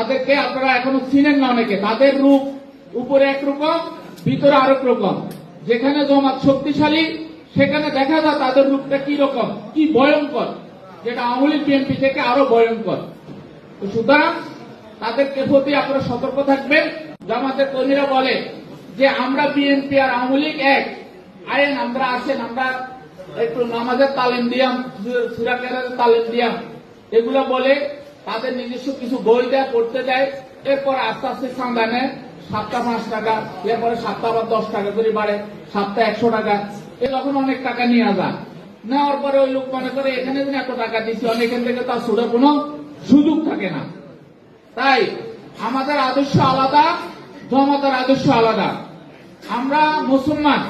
তাদেরকে আপনারা এখনো চিনেন না অনেকে। তাদের রূপ উপরে একরকম, ভিতরে আরেক রকম। যেখানে জমাত শক্তিশালী সেখানে দেখা যায় তাদের রূপটা কি রকম, কি ভয়ঙ্কর, যেটা আওয়ামী লীগ বিএনপি থেকে আরো ভয়ঙ্কর। তো সুতরাং তাদেরকে প্রতি আপনারা সতর্ক থাকবেন। জামাতের কর্মীরা বলে যে আমরা বিএনপি আর আওয়ামী লীগ এক, আইন আমরা আসেন, আমরা একটু নামাজের তালিম দিয়াম, সূরা কেরাতের তালিম দিয়াম, এগুলো বলে তাদের নিজস্ব কিছু বই দেয়, পড়তে দেয়। এরপর আস্তে আস্তে চাঁদা নেয়, সপ্তাহ 5 টাকা, এরপরে সপ্তাহ আবার 10 টাকা করে বাড়ে, সপ্তাহ 100 টাকা, এ তখন অনেক টাকা নিয়ে যায়। নেওয়ার পরে ওই লোক মনে করে এখানে যদি এত টাকা দিচ্ছি, অনেকের থেকে তার ছোটার কোনো সুযোগ থাকে না। তাই আমাদের আদর্শ আলাদা, জামাতের আদর্শ আলাদা। আমরা মুসলমান,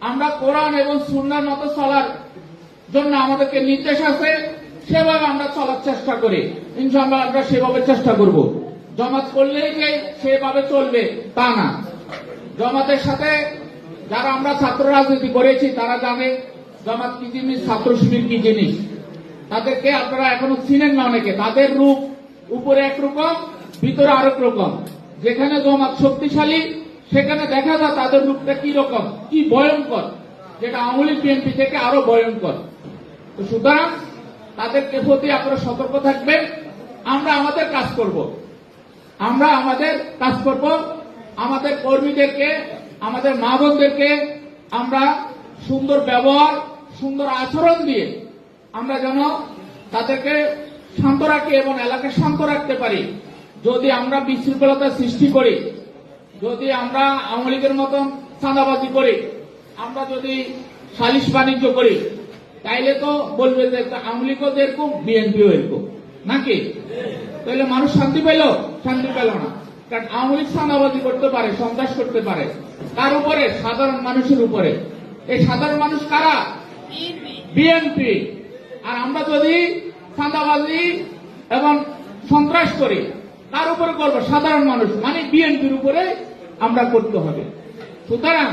আমরা কোরআন এবং সুন্নাহর মতো চলার জন্য আমাদেরকে নির্দেশ আছে, সেভাবে আমরা চলার চেষ্টা করি। ইনশাআল্লাহ আমরা সেভাবে চেষ্টা করব। জামাত করলেই যে সেভাবে চলবে তা না। জামাতের সাথে যারা আমরা ছাত্র রাজনীতি করেছি তারা জানে জামাত কি জিনিস, ছাত্র শিবির কি জিনিস। তাদেরকে আপনারা এখনো চিনেন না অনেকে। তাদের রূপ উপরে একরকম, ভিতরে আরেক রকম। যেখানে জমাত শক্তিশালী সেখানে দেখা যায় তাদের রূপটা কি রকম, কি ভয়ঙ্কর, যেটা আওয়ামী লীগ বিএনপি থেকে আরো ভয়ঙ্কর। তো সুতরাং তাদেরকে প্রতি আপনারা সতর্ক থাকবেন। আমরা আমাদের কাজ করব, আমাদের কর্মীদেরকে, আমাদের মা বোনদেরকে আমরা সুন্দর ব্যবহার, সুন্দর আচরণ দিয়ে আমরা যেন তাদেরকে শান্ত রাখি এবং এলাকা শান্ত রাখতে পারি। যদি আমরা বিশৃঙ্খলতা সৃষ্টি করি, যদি আমরা আওয়ামী লীগের মতন চাঁদাবাজি করি, আমরা যদি সালিশ বাণিজ্য করি, তাইলে তো বলবে যে আওয়ামী লীগও এরকম, বিএনপিও এরকম, নাকি? তাহলে মানুষ শান্তি পেল না। কারণ আওয়ামী লীগ চাঁদাবাজি করতে পারে, সন্ত্রাস করতে পারে, তার উপরে সাধারণ মানুষের উপরে। এই সাধারণ মানুষ কারা? বিএনপি। আর আমরা যদি চাঁদাবাজি এবং সন্ত্রাস করি, তার উপরে করবো সাধারণ মানুষ, মানে বিএনপির উপরে আমরা করতে হবে। সুতরাং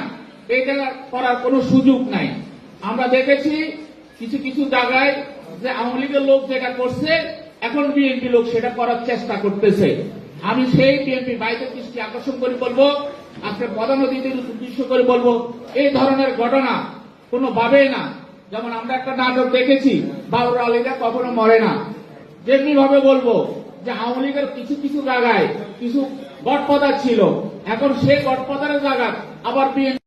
এটা করার কোনো সুযোগ নাই। আমরা দেখেছি কিছু কিছু জায়গায় যে আওয়ামী লীগের লোক যেটা করছে, এখন বিএনপি লোক সেটা করার চেষ্টা করতেছে। আমি সেই বিএনপি ভাইদের দৃষ্টি আকর্ষণ করে বলবো, আজকে প্রধান অতিথির উদ্দেশ্য করে বলবো, এই ধরনের ঘটনা কোনোভাবেই না। যেমন আমরা একটা নাটক দেখেছি, বাবুর আলীরা কখনো মরে না, যেমনি ভাবে বলবো যে আওয়ামী লীগের কিছু কিছু জায়গায় কিছু গডফাদার ছিল, এখন সেই গডফাদারের জায়গা আবার বিএনপি